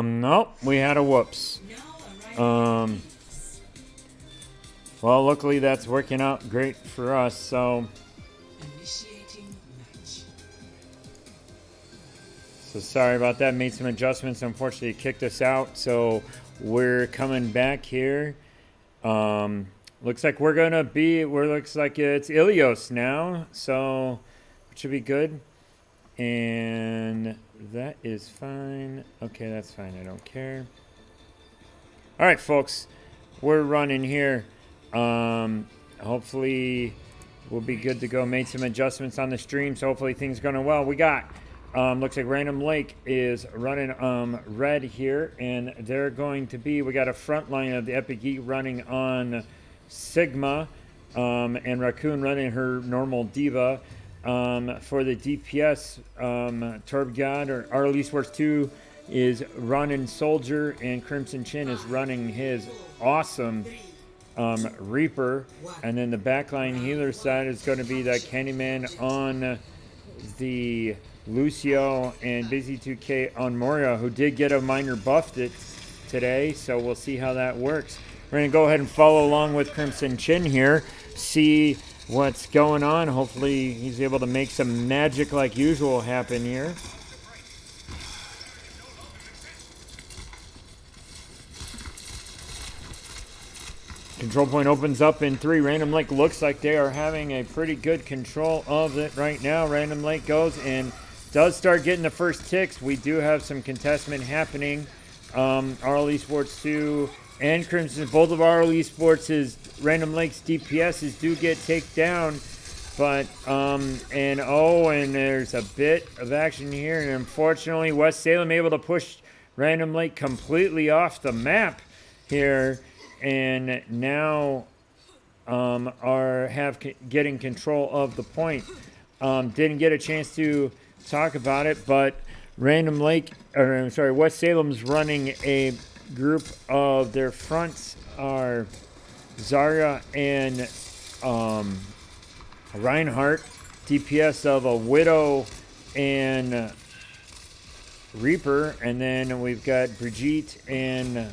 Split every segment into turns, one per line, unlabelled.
Nope, we had a whoops. Well, luckily that's working out great for us, so sorry about that. Made some adjustments. Unfortunately, it kicked us out, so we're coming back here. Looks like we're gonna be. Looks like it's Ilios now, so it should be good. And that is fine. Okay, that's fine. I don't care. All right, folks, we're running here. Hopefully, we'll be good to go. Made some adjustments on the stream, so hopefully things going well. We got. Looks like Random Lake is running red here, and they're going to be. We got a front line of the Epic Geek running on Sigma, and Raccoon running her normal Diva. For the DPS, Turb God or our Esports 2 is running Soldier, and Crimson Chin is running his awesome Reaper. And then the backline healer side is going to be that Candyman on the Lucio and Busy2K on Moria, who did get a minor buff today, so we'll see how that works. We're going to go ahead and follow along with Crimson Chin here, see what's going on. Hopefully he's able to make some magic like usual happen here. Control point opens up in 3. Random Lake looks like they are having a pretty good control of it right now. Random Lake goes and does start getting the first ticks. We do have some contestment happening. RL Esports 2 and Crimson, both of RL Esports' Random Lake's DPSs do get taken down. But, and there's a bit of action here. And unfortunately, West Salem able to push Random Lake completely off the map here. And now getting control of the point. Didn't get a chance to talk about it, but West Salem's running a group of their fronts are Zarya and Reinhardt, DPS of a Widow and Reaper, and then we've got Brigitte and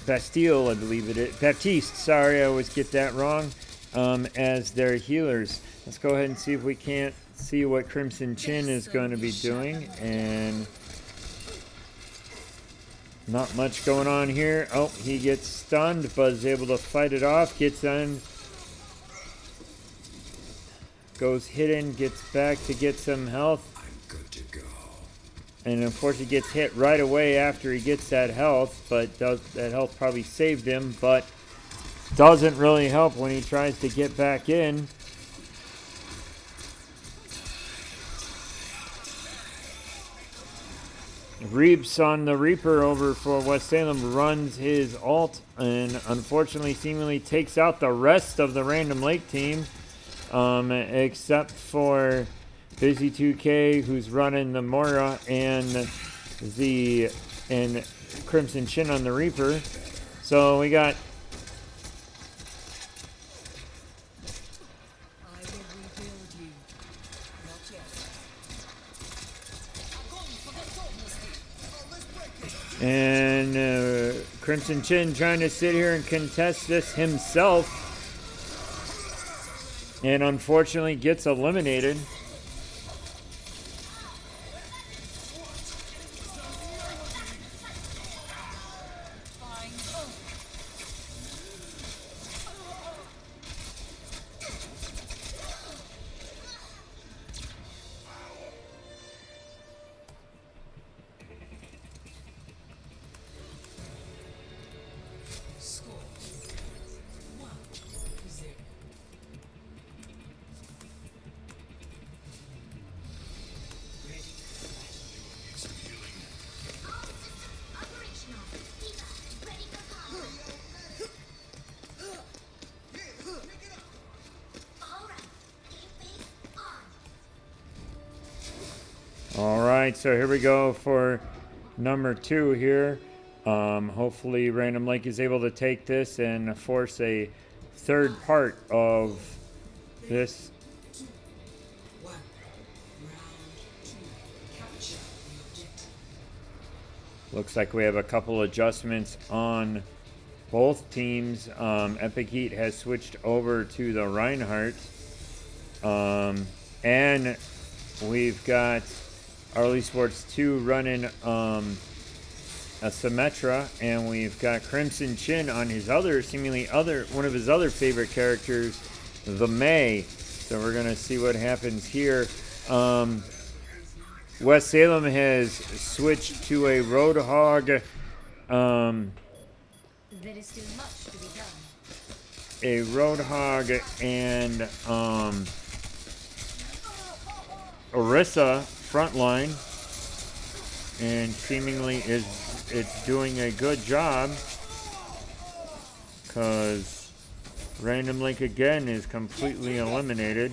Bastille, I believe it is. Baptiste, sorry, I always get that wrong, as their healers. Let's go ahead and see if we can't see what Crimson Chin is going to be doing. And not much going on here. Oh, he gets stunned, but is able to fight it off. Gets in. Goes hidden, gets back to get some health.
Good to go.
And unfortunately gets hit right away after he gets that health, but that health probably saved him, but doesn't really help when he tries to get back in. Reeps on the Reaper over for West Salem runs his ult and unfortunately seemingly takes out the rest of the Random Lake team, except for Busy2K, who's running the Moira and Crimson Chin on the Reaper. So we got Crimson Chin trying to sit here and contest this himself, and unfortunately gets eliminated. All right, so here we go for number 2 here. Hopefully Random Lake is able to take this and force a third part of this. Looks like we have a couple adjustments on both teams. Epic Heat has switched over to the Reinhardt. And we've got Esports 2 running a Symmetra, and we've got Crimson Chin on his one of his other favorite characters, the May. So we're gonna see what happens here. West Salem has switched to a Roadhog.
There is still much to be done.
A Roadhog and Orisa frontline, and seemingly it's doing a good job, because Random Link again is completely eliminated.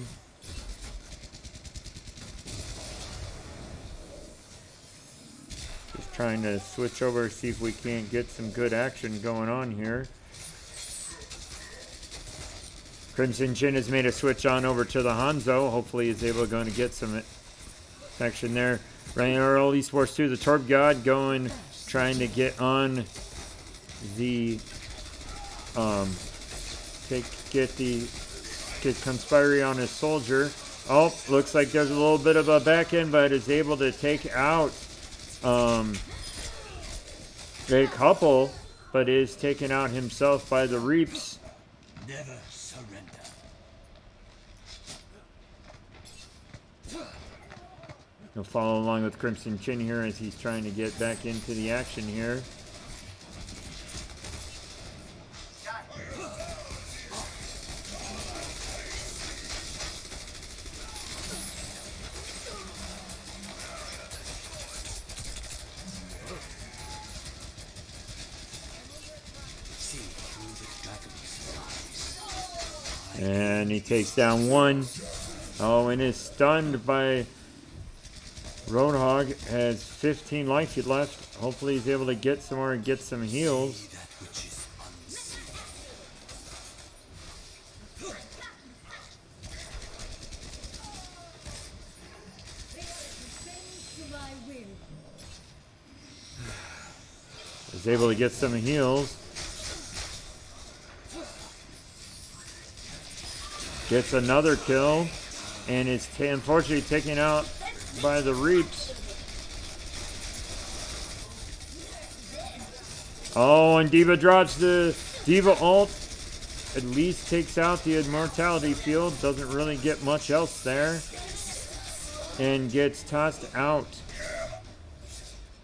Just trying to switch over, see if we can't get some good action going on here. Crimson Chin has made a switch on over to the Hanzo. Hopefully he's able to get some action there. Running our Esports 2, the Torb God going, trying to get on the get Conspire on his soldier. Oh, looks like there's a little bit of a back end, but is able to take out a couple, but is taken out himself by the Reaps.
Never surrender.
He'll follow along with Crimson Chin here as he's trying to get back into the action here. And he takes down one. Oh, and is stunned by Roadhog. Has 15 life left. Hopefully he's able to get somewhere and get some heals. Is able to get some heals. Gets another kill, and is unfortunately taken out by the Reaps. Oh, and D.Va drops the D.Va ult. At least takes out the immortality field. Doesn't really get much else there. And gets tossed out.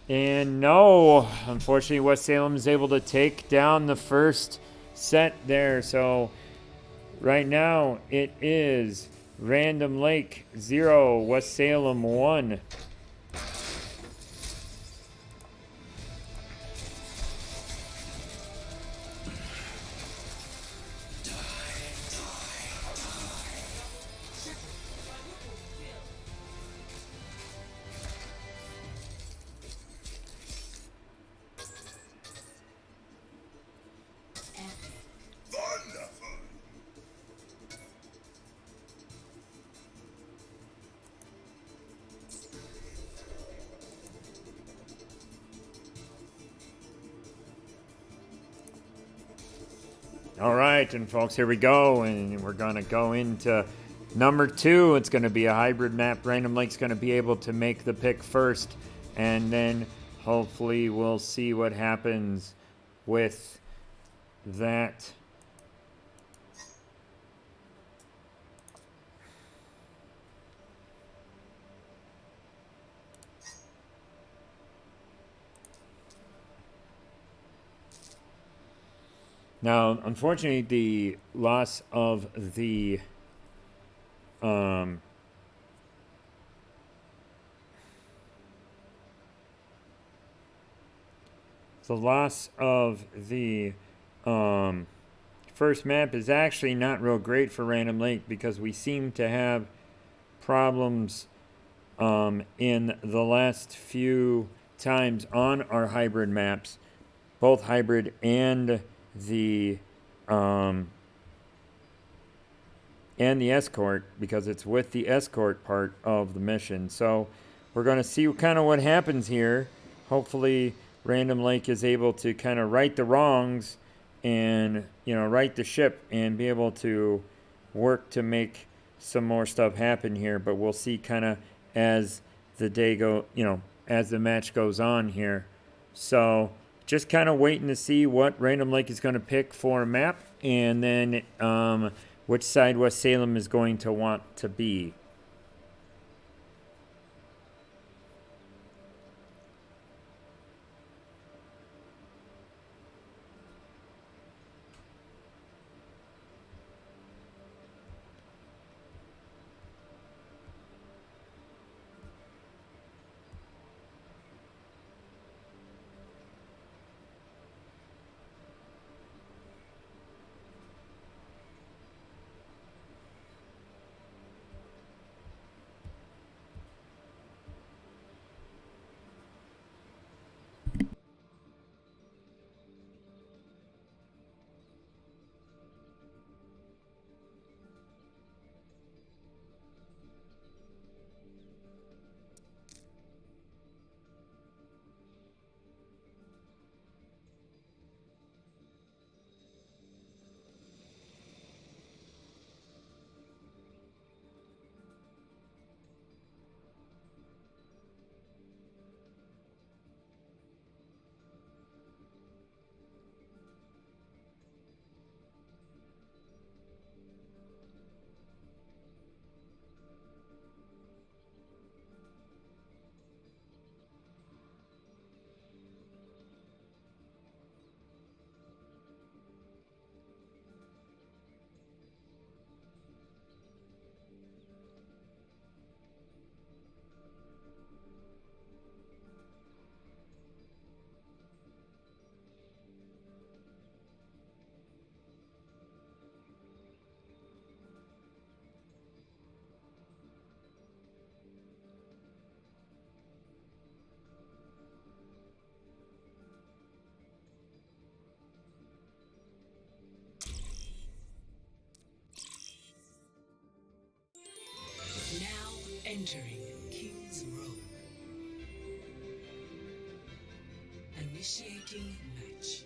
And no, unfortunately West Salem is able to take down the first set there. So right now, it is Random Lake 0, West Salem 1. All right, and folks, here we go, and we're going to go into number 2. It's going to be a hybrid map. Random Lake's going to be able to make the pick first, and then hopefully we'll see what happens with that. Now, unfortunately, the loss of the first map is actually not real great for Random Lake, because we seem to have problems in the last few times on our hybrid maps, both hybrid and the escort, because it's with the escort part of the mission. So we're going to see kind of what happens here. Hopefully Random Lake is able to kind of right the wrongs and, right the ship and be able to work to make some more stuff happen here. But we'll see kind of as the day as the match goes on here. So just kind of waiting to see what Random Lake is going to pick for a map, and then which side West Salem is going to want to be.
Now entering King's Row. Initiating match.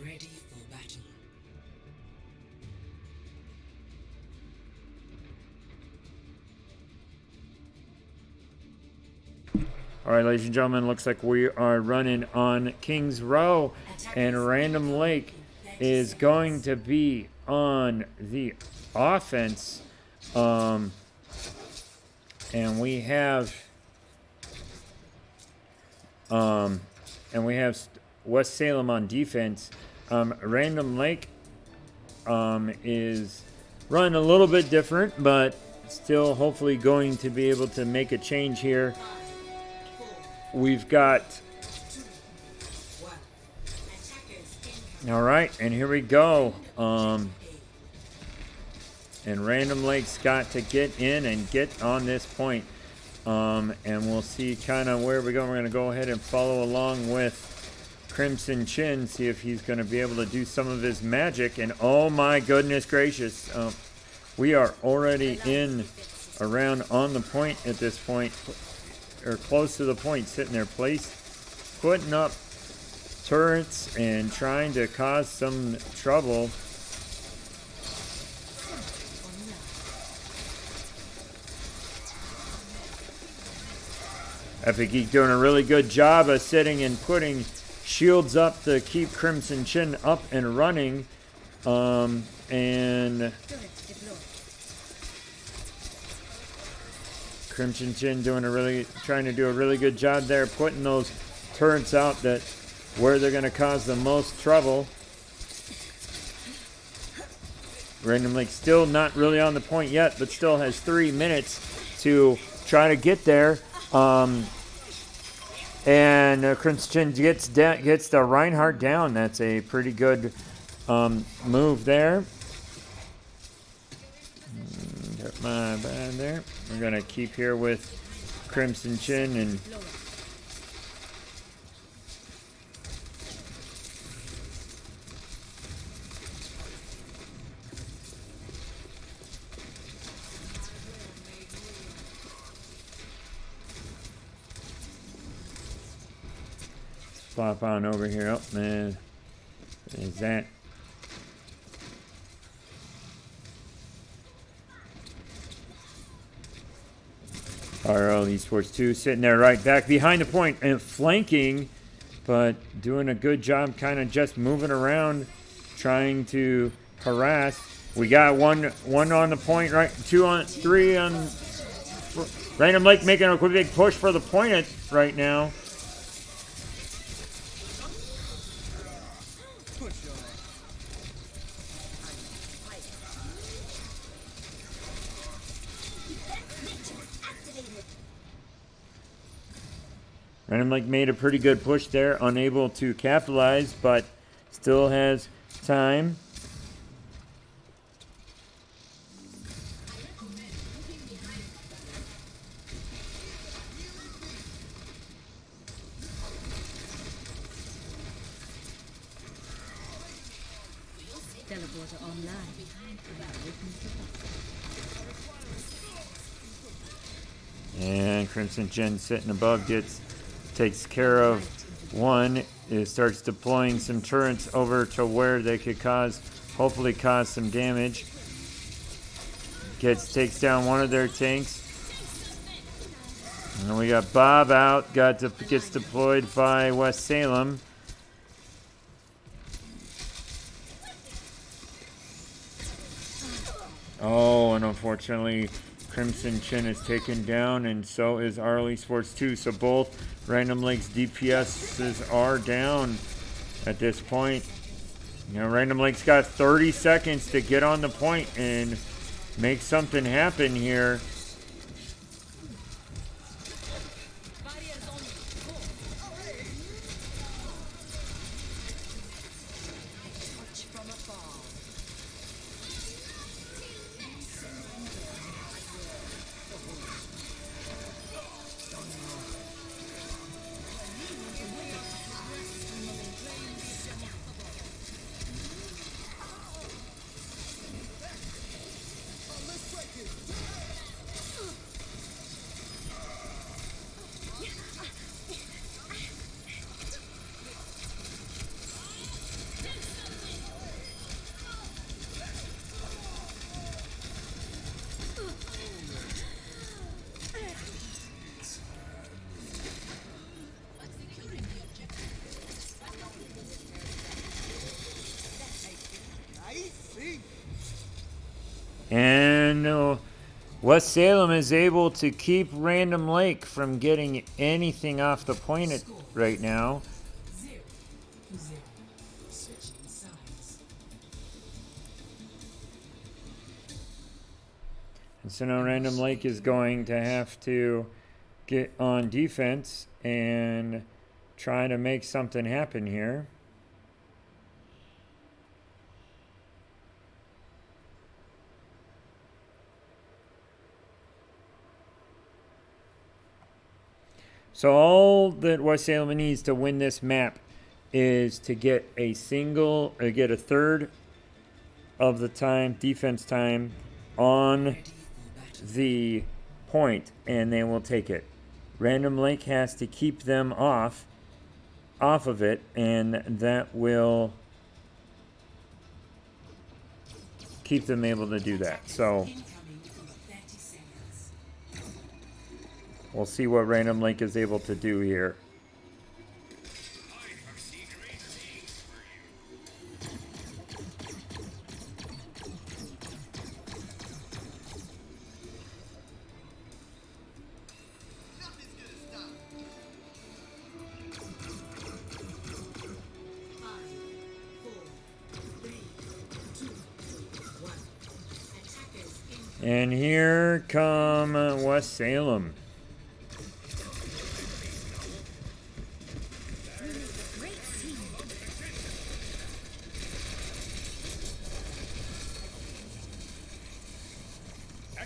Ready for battle.
All right, ladies and gentlemen, looks like we are running on King's Row, and Random Lake is going to be on the offense. And we have West Salem on defense. Random Lake is running a little bit different, but still hopefully going to be able to make a change here. We've got... All right, and here we go. And Random Lake's got to get in and get on this point. And we'll see kind of where we go. We're going to go ahead and follow along with Crimson Chin, see if he's going to be able to do some of his magic. And oh my goodness gracious, we are already in around on the point at this point, or close to the point, sitting there putting up turrets and trying to cause some trouble. Epic Geek doing a really good job of sitting and putting shields up to keep Crimson Chin up and running. And Crimson Chin trying to do a really good job there, putting those turrets out that where they're going to cause the most trouble. Random Lake still not really on the point yet, but still has 3 minutes to try to get there. And Crimson Chin gets the Reinhardt down. That's a pretty good move there. Got my bad there. We're gonna keep here with Crimson Chin and flop on over here. Oh man, is that? RL Esports 2 sitting there right back behind the point and flanking, but doing a good job kind of just moving around, trying to harass. We got one on the point, right? 2 on 3 on Random Lake making a big push for the point right now. Random Lake made a pretty good push there, unable to capitalize, but still has time.
Teleporter online.
And Crimson Gen sitting above takes care of one. It starts deploying some turrets over to where they could hopefully cause some damage. Takes down one of their tanks. And we got Bob out. Gets deployed by West Salem. Oh, and unfortunately, Crimson Chin is taken down, and so is RL Esports 2. So both Random Lake's DPSs are down at this point. You know, Random Lake's got 30 seconds to get on the point and make something happen here. And West Salem is able to keep Random Lake from getting anything off the point right now.
0-0. Switching sides.
And so now Random Lake is going to have to get on defense and try to make something happen here. So all that West Salem needs to win this map is to get a third of the time, defense time, on the point, and they will take it. Random Lake has to keep them off of it, and that will keep them able to do that. So we'll see what Random Lake is able to do here. And here come West Salem.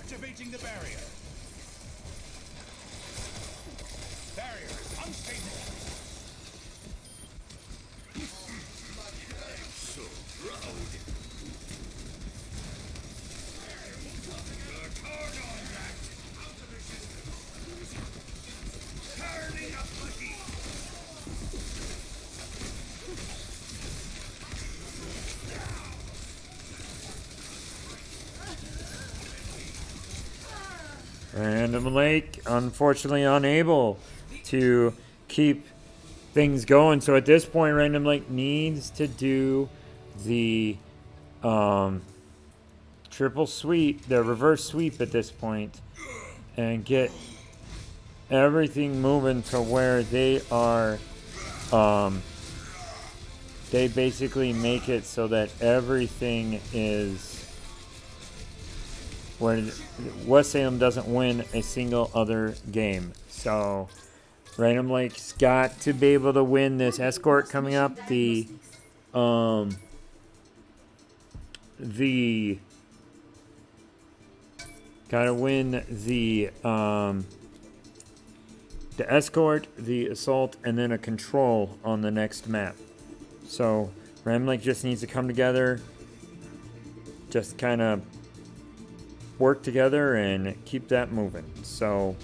Activating the barrier. Barrier is unstable. So proud. Work hard on that. Out of the system. Turning up the heat.
Random Lake, unfortunately unable to keep things going. So at this point, Random Lake needs to do the triple sweep, the reverse sweep at this point, and get everything moving to where they are. They basically make it so that everything is where West Salem doesn't win a single other game. So Random Lake's got to be able to win this escort coming up. The gotta win the escort, the assault, and then a control on the next map. So Random Lake just needs to come together, just kind of work together and keep that moving. So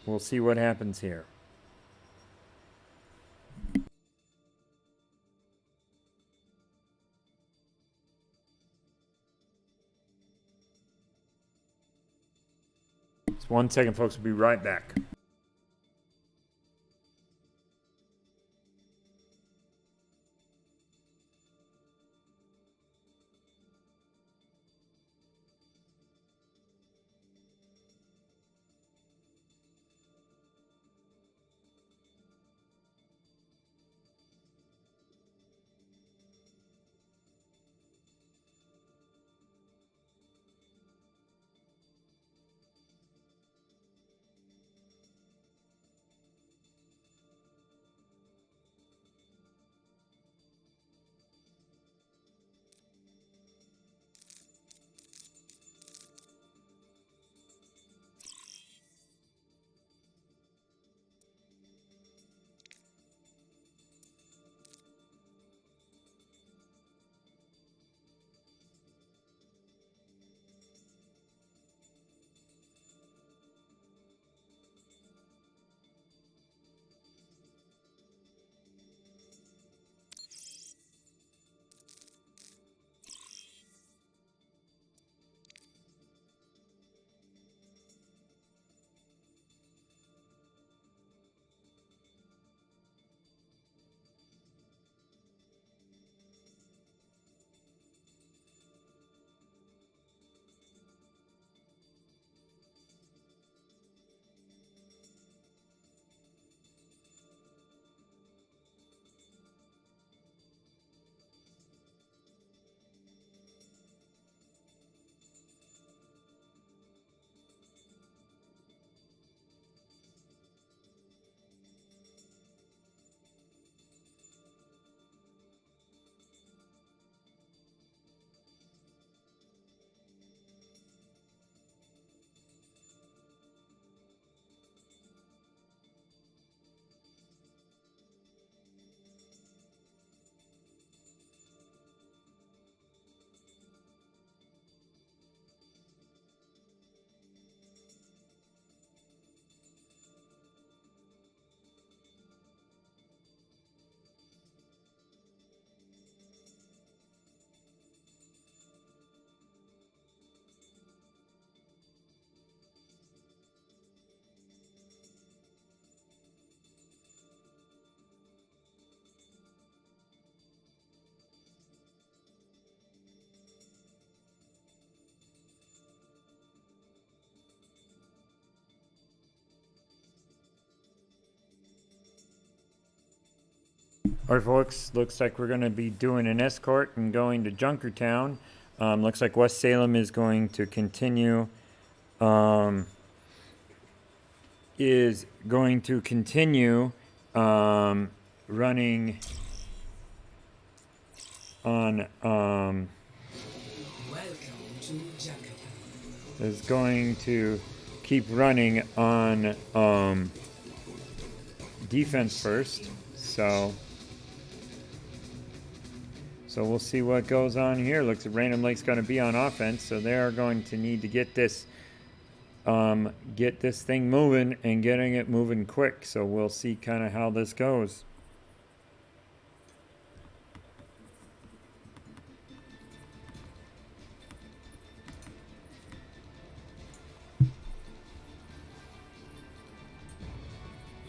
we'll see what happens here. Just 1 second, folks. We'll be right back. Alright, folks, looks like we're going to be doing an escort and going to Junkertown. Looks like West Salem is going to continue, running on,
Welcome to Junkertown.
is going to keep running on defense first. So we'll see what goes on here. Looks like Random Lake's going to be on offense, so they are going to need to get this thing moving and getting it moving quick. So we'll see kind of how this goes.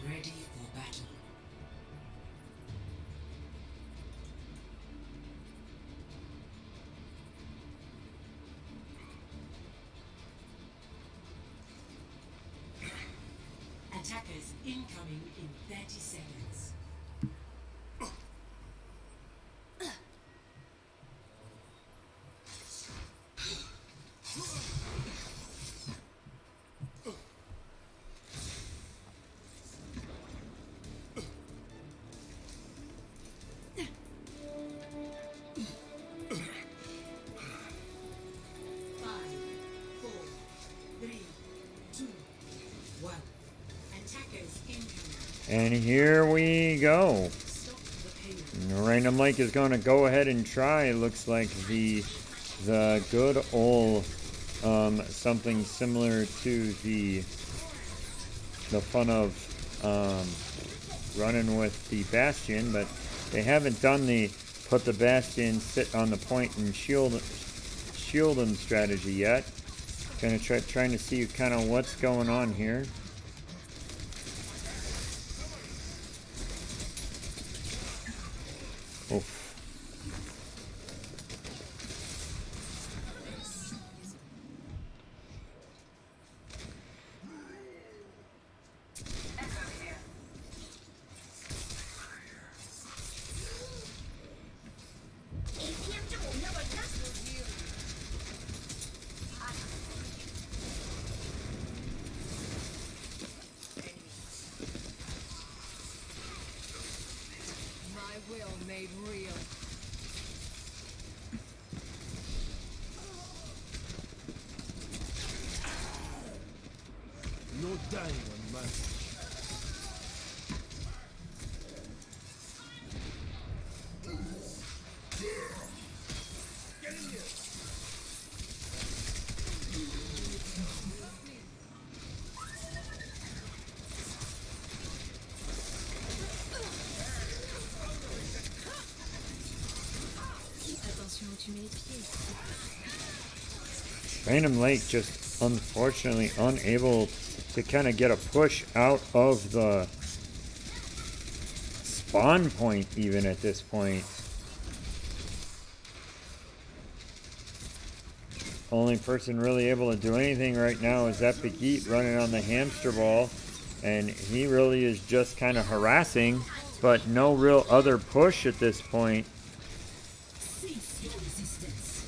Ready for battle. Attackers incoming in 30 seconds. Five, four, three, two, one. Attackers incoming.
And here we go.
Stop the payload.
Random Lake is going to go ahead and try. Looks like the good old something similar to the fun of running with the Bastion, but they haven't done the put the Bastion sit on the point and shield them strategy yet. Gonna trying to see kind of what's going on here. Oof.
My will made real.
No dying on my. Get in here.
Attention où tu mets les pieds.
Random Lake just unfortunately unable to kind of get a push out of the spawn point even at this point. Only person really able to do anything right now is Epic Eat running on the hamster ball, and he really is just kind of harassing, but no real other push at this point.
Cease your resistance.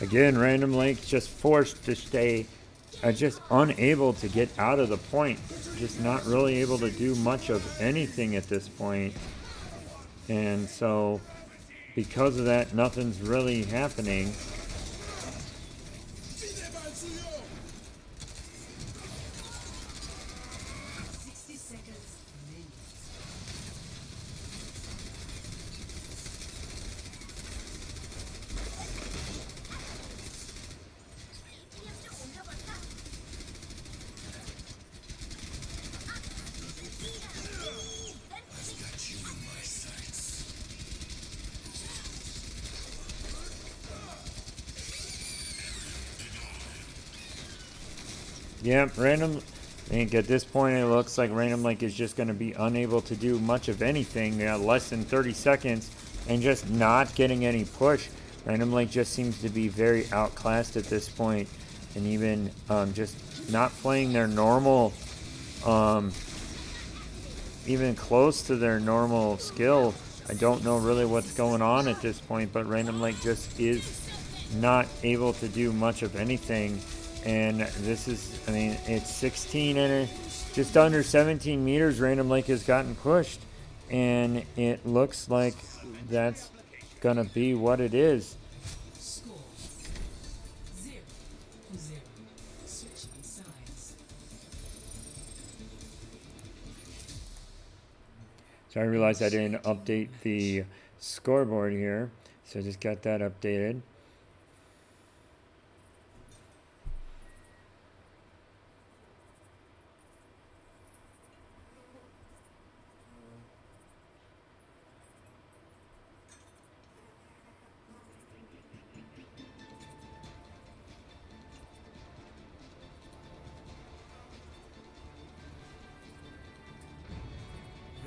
Again, Random Lake just forced to stay, just unable to get out of the point. Just not really able to do much of anything at this point. And so, because of that, nothing's really happening.
60 seconds remaining.
Yeah, I think at this point it looks like Random Lake is just going to be unable to do much of anything. They got less than 30 seconds and just not getting any push. Random Lake just seems to be very outclassed at this point. and even just not playing their normal, even close to their normal skill. I don't know really what's going on at this point, but Random Lake just is not able to do much of anything. And this is, I mean, it's 16 and just under 17 meters. Random Lake has gotten pushed, and it looks like that's gonna be what it is.
Score 0-0. Switching sides.
So I realized I didn't update the scoreboard here, so I just got that updated.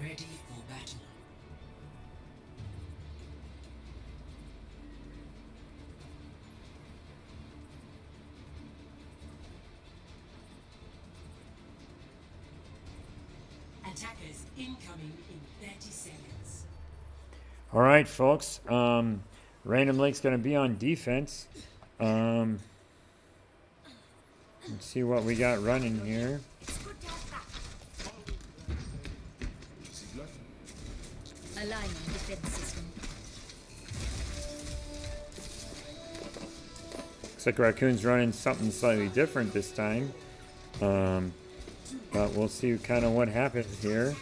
Ready for battle. Attackers incoming in 30 seconds.
All right, folks. Random Lake's going to be on defense. Let's see what we got running here.
Aligning defense system.
Looks like Raccoon's running something slightly different this time. But we'll see kind of what happens here.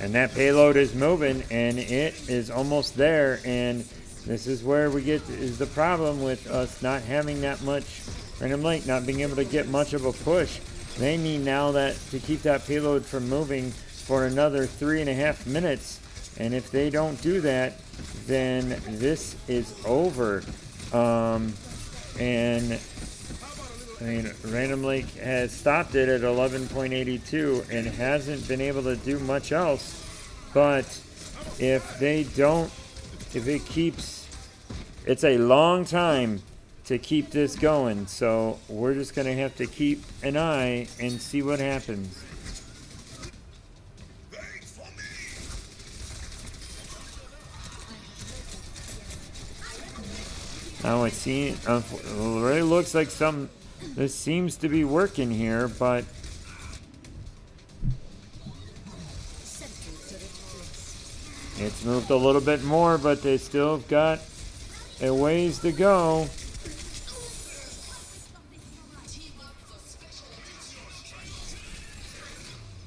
And that payload is moving, and it is almost there. And this is where we get is the problem with us not having that much Random Lake not being able to get much of a push. They need now that to keep that payload from moving for another 3.5 minutes. And if they don't do that, then this is over. And I mean, Random Lake has stopped it at 11.82 and hasn't been able to do much else. But if they don't, if it keeps, it's a long time to keep this going. So we're just going to have to keep an eye and see what happens. Now it seems, really looks like this seems to be working here, but it's moved a little bit more, but they still have got a ways to go.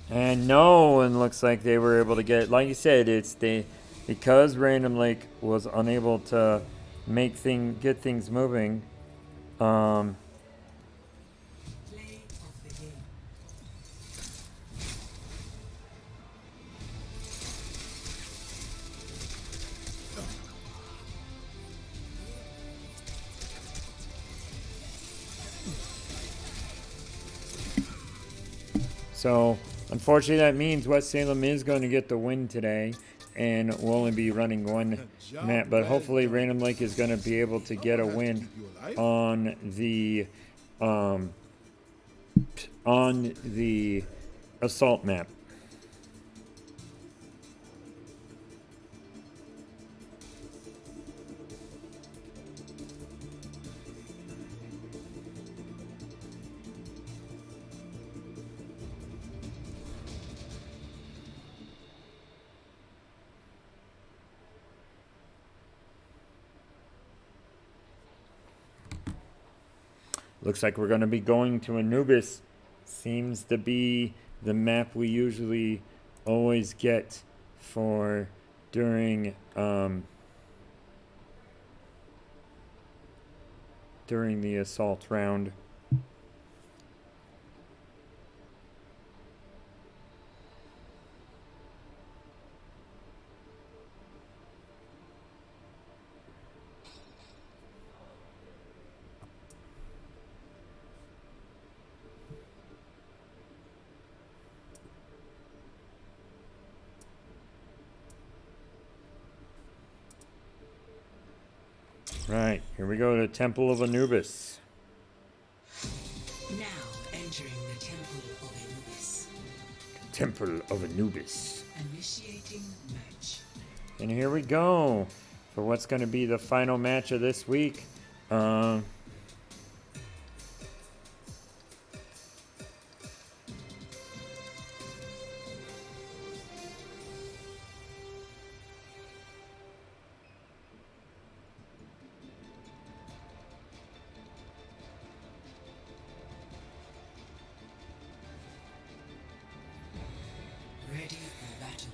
And no one looks like they were able to get, like you said, because Random Lake was unable to get things moving.
Play of the game.
So, unfortunately, that means West Salem is going to get the win today, and we'll only be running one map. But hopefully, Random Lake is going to be able to get a win on the assault map. Looks like we're going to be going to Anubis. Seems to be the map we usually always get for during the assault round. Right, here we go to Temple of Anubis.
Now entering the Temple of Anubis.
Temple of Anubis.
Initiating match.
And here we go for what's going to be the final match of this week.
Ready for battle.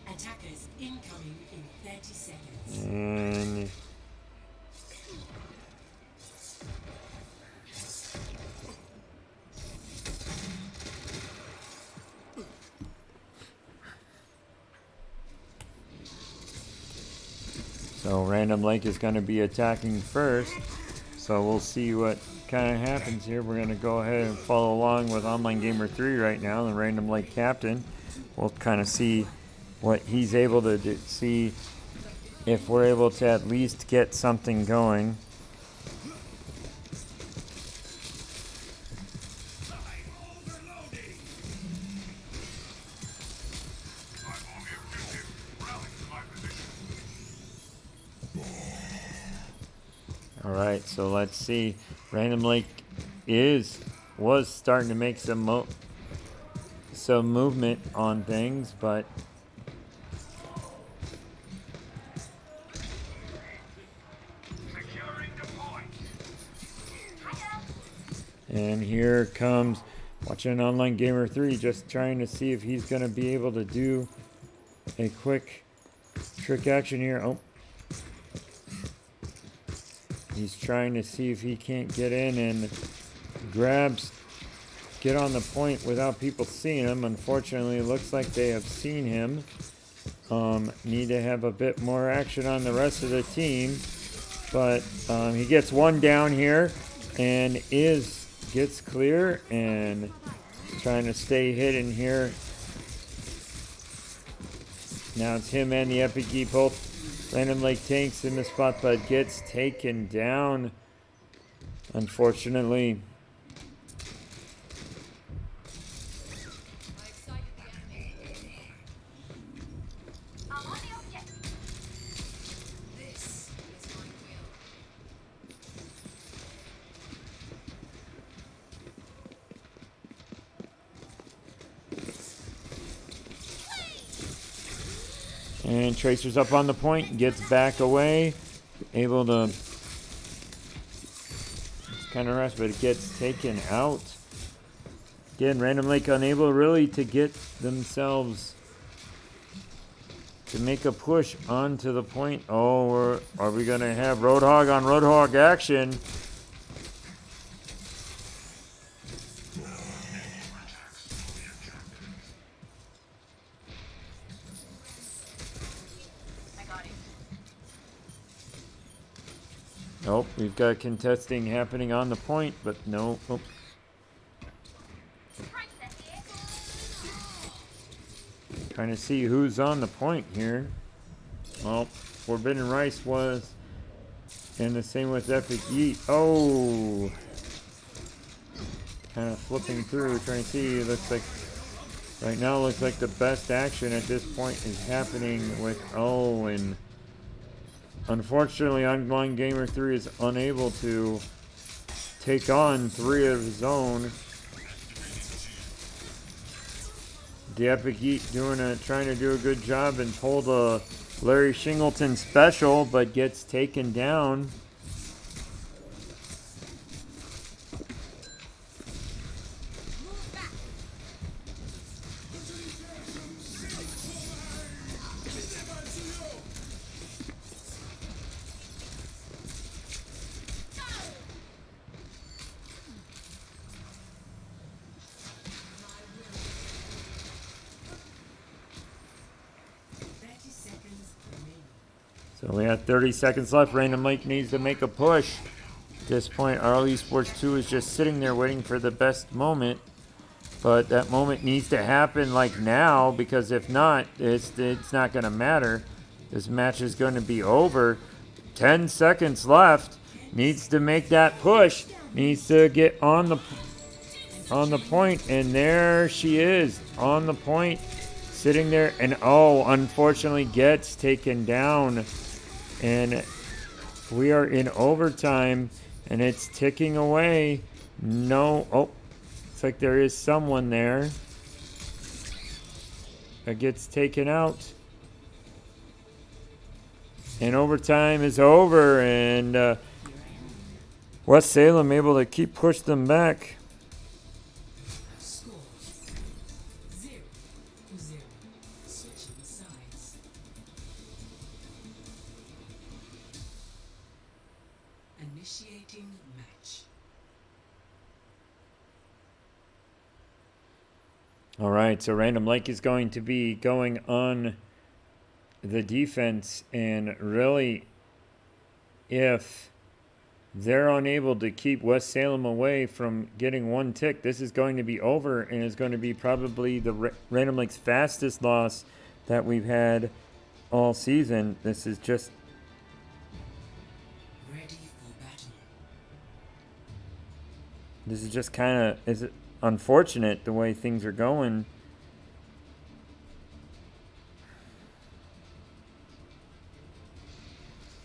Attackers incoming in 30 seconds.
And so Random Lake is going to be attacking first. So we'll see what kind of happens here. We're going to go ahead and follow along with Online Gamer 3 right now, the Random Lake captain. We'll kind of see what he's able to do, see if we're able to at least get something going.
I'm overloading. I'm on the objective. Rally to my position.
All right, so let's see. Random Lake was starting to make some movement on things, but
Securing the point.
and here comes watching Online Gamer 3, just trying to see if he's going to be able to do a quick trick action here. Oh. He's trying to see if he can't get in and get on the point without people seeing him. Unfortunately, it looks like they have seen him. Need to have a bit more action on the rest of the team. But he gets one down here and gets clear and trying to stay hidden here. Now it's him and the Epic Geek both. Random Lake tanks in the spot, but gets taken down, unfortunately. And Tracer's up on the point, gets back away, able to kind of rest, but it gets taken out. Again, Random Lake unable really to get themselves to make a push onto the point. Oh, are we going to have Roadhog on Roadhog action? Nope, we've got contesting happening on the point, but no. Oh. Trying to see who's on the point here. Well, Forbidden Rice was, and the same with Epic Yeet. Oh! Kind of flipping through, trying to see. Looks like, right now, looks like the best action at this point is happening with Owen. Unfortunately, Online Gamer 3 is unable to take on 3 of his own. The Epic Eat trying to do a good job and pull the Larry Shingleton special, but gets taken down. So we have 30 seconds left. Random Lake needs to make a push. At this point, RL Esports 2 is just sitting there waiting for the best moment. But that moment needs to happen like now, because if not, it's not going to matter. This match is going to be over. 10 seconds left. Needs to make that push. Needs to get on the point, and there she is on the point, sitting there, and unfortunately gets taken down. And we are in overtime, and it's ticking away. Looks like there is someone there that gets taken out. And overtime is over, and West Salem able to push them back.
Score 0-0. Switching sides. Initiating match.
All right, so Random Lake is going to be going on the defense, and really, if they're unable to keep West Salem away from getting one tick, this is going to be over, and is going to be probably the Random Lake's fastest loss that we've had all season. This is just
Ready for battle.
This is just kind of unfortunate the way things are going.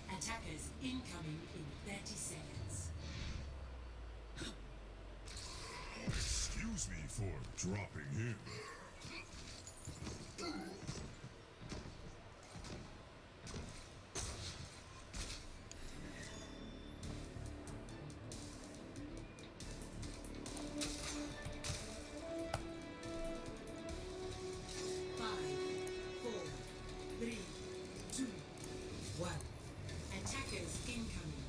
Attackers incoming in 30 seconds.
Excuse me for dropping in.
Five, four, three, two, one. Attackers incoming.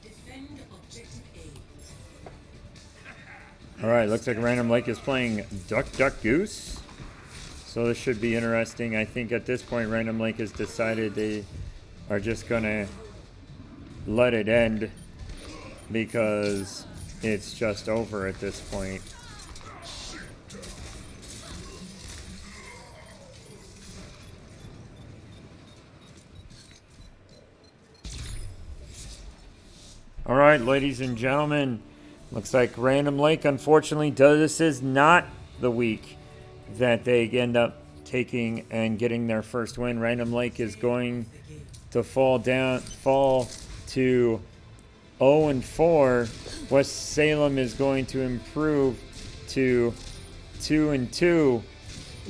Defend objective A.
All right, looks like Random Lake is playing Duck Duck Goose. So this should be interesting. I think at this point, Random Lake has decided they are just going to let it end, because it's just over at this point. All right, ladies and gentlemen, looks like Random Lake, unfortunately, this is not the week that they end up taking and getting their first win. Random Lake is going to fall to 0-4. West Salem is going to improve to 2-2.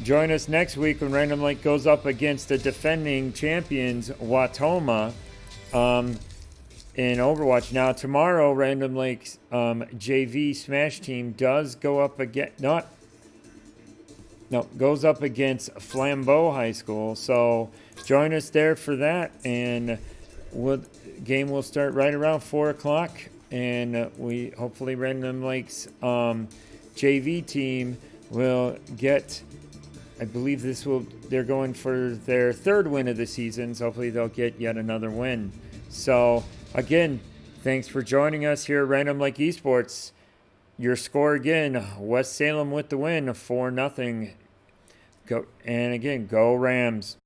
Join us next week when Random Lake goes up against the defending champions, Watoma, in Overwatch. Now, tomorrow, Random Lake's JV Smash team does go up goes up against Flambeau High School. So join us there for that, and game will start right around 4 o'clock. And we hopefully Random Lake's JV team will get. I believe they're going for their third win of the season. So hopefully they'll get yet another win. So again, thanks for joining us here at Random Lake Esports. Your score again, West Salem with the win, 4-0. Go, and again, go Rams.